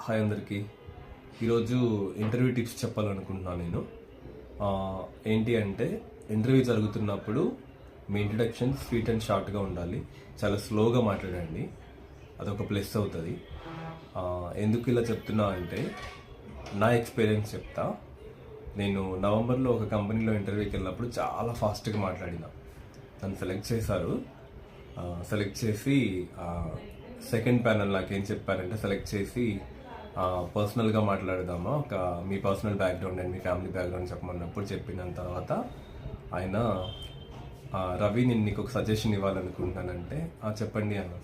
Hi అందరికీ. ఈరోజు interview tips చెప్పాలనుకుంటున్నాను నేను. ఏంటి అంటే, ఇంటర్వ్యూ జరుగుతున్నప్పుడు మీ ఇంట్రడక్షన్ స్వీట్ అండ్ షార్ట్గా ఉండాలి. చాలా స్లోగా మాట్లాడండి, అదొక ప్లస్ అవుతుంది. ఎందుకు ఇలా చెప్తున్నా అంటే, నా ఎక్స్పీరియన్స్ చెప్తా. నేను నవంబర్లో ఒక కంపెనీలో ఇంటర్వ్యూకి వెళ్ళినప్పుడు చాలా ఫాస్ట్గా మాట్లాడిన. నన్ను సెలెక్ట్ చేశారు. సెలెక్ట్ చేసి సెకండ్ ప్యానల్ నాకేం చెప్పారంటే, సెలెక్ట్ చేసి పర్సనల్గా మాట్లాడదామా, మీ పర్సనల్ బ్యాక్గ్రౌండ్ అండ్ మీ ఫ్యామిలీ బ్యాక్గ్రౌండ్ చెప్పమన్నప్పుడు చెప్పిన తర్వాత ఆయన, రవి నేను నీకు ఒక సజెషన్ ఇవ్వాలనుకుంటున్నానంటే, చెప్పండి అన్న.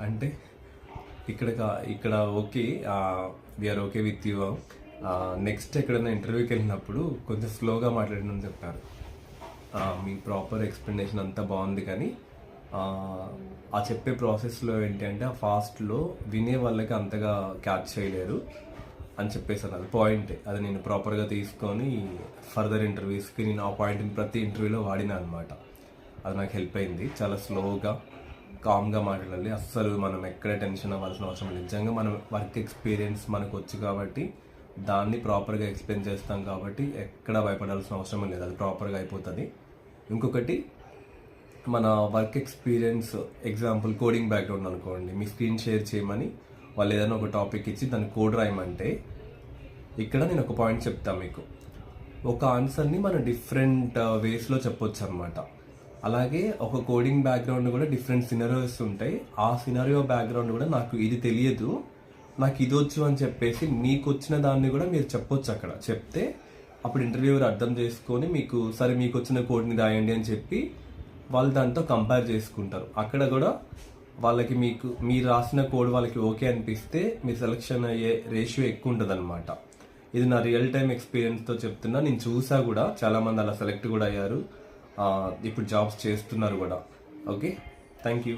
అంటే ఇక్కడ okay, we're okay with you. Next ఎక్కడైనా ఇంటర్వ్యూకి వెళ్ళినప్పుడు కొంచెం స్లోగా మాట్లాడమని చెప్పారు. మీ ప్రాపర్ ఎక్స్ప్లెనేషన్ అంతా బాగుంది, కానీ ఆ చెప్పే ప్రాసెస్లో ఏంటి అంటే, ఆ ఫాస్ట్లో వినే వాళ్ళకి అంతగా క్యాచ్ చేయలేరు అని చెప్పేసాను. అది పాయింటే. అది నేను ప్రాపర్గా తీసుకొని ఫర్దర్ ఇంటర్వ్యూస్కి నేను ఆ పాయింట్ని ప్రతి ఇంటర్వ్యూలో వాడినా అనమాట. అది నాకు హెల్ప్ అయింది. చాలా స్లోగా కామ్గా మాట్లాడాలి. అస్సలు మనం ఎక్కడ టెన్షన్ అవ్వాల్సిన అవసరం లేదు. నిజంగా మనం వర్క్ ఎక్స్పీరియన్స్ మనకు వచ్చు కాబట్టి దాన్ని ప్రాపర్గా ఎక్స్ప్లెయిన్ చేస్తాం కాబట్టి ఎక్కడ భయపడాల్సిన అవసరం లేదు. అది ప్రాపర్గా అయిపోతుంది. ఇంకొకటి, మన work experience, example coding background అనుకోండి, మీ స్క్రీన్ షేర్ చేయమని వాళ్ళు ఏదైనా ఒక టాపిక్ ఇచ్చి దాన్ని కోడ్ రాయమంటే, ఇక్కడ నేను ఒక పాయింట్ చెప్తాను మీకు. ఒక ఆన్సర్ని మనం డిఫరెంట్ వేస్లో చెప్పొచ్చు అనమాట. అలాగే ఒక కోడింగ్ బ్యాక్గ్రౌండ్ కూడా డిఫరెంట్ సినారియోస్ ఉంటాయి. ఆ సినారియో బ్యాక్గ్రౌండ్ కూడా నాకు ఇది తెలియదు, నాకు ఇది వచ్చు అని చెప్పేసి మీకు వచ్చిన దాన్ని కూడా మీరు చెప్పొచ్చు. అక్కడ చెప్తే అప్పుడు ఇంటర్వ్యూవర్ అర్థం చేసుకొని మీకు, సరే మీకు వచ్చిన కోడ్ని రాయండి అని చెప్పి వాళ్ళు దాంతో కంపేర్ చేసుకుంటారు. అక్కడ కూడా వాళ్ళకి మీరు రాసిన కోడ్ వాళ్ళకి ఓకే అనిపిస్తే మీ సెలెక్షన్ అయ్యే రేషియో ఎక్కువ ఉంటుంది అనమాట. ఇది నా రియల్ టైం ఎక్స్పీరియన్స్తో చెప్తున్నా. నేను చూసా కూడా, చాలామంది అలా సెలెక్ట్ కూడా అయ్యారు. ఇప్పుడు జాబ్స్ చేస్తున్నారు కూడా. Okay, thank you.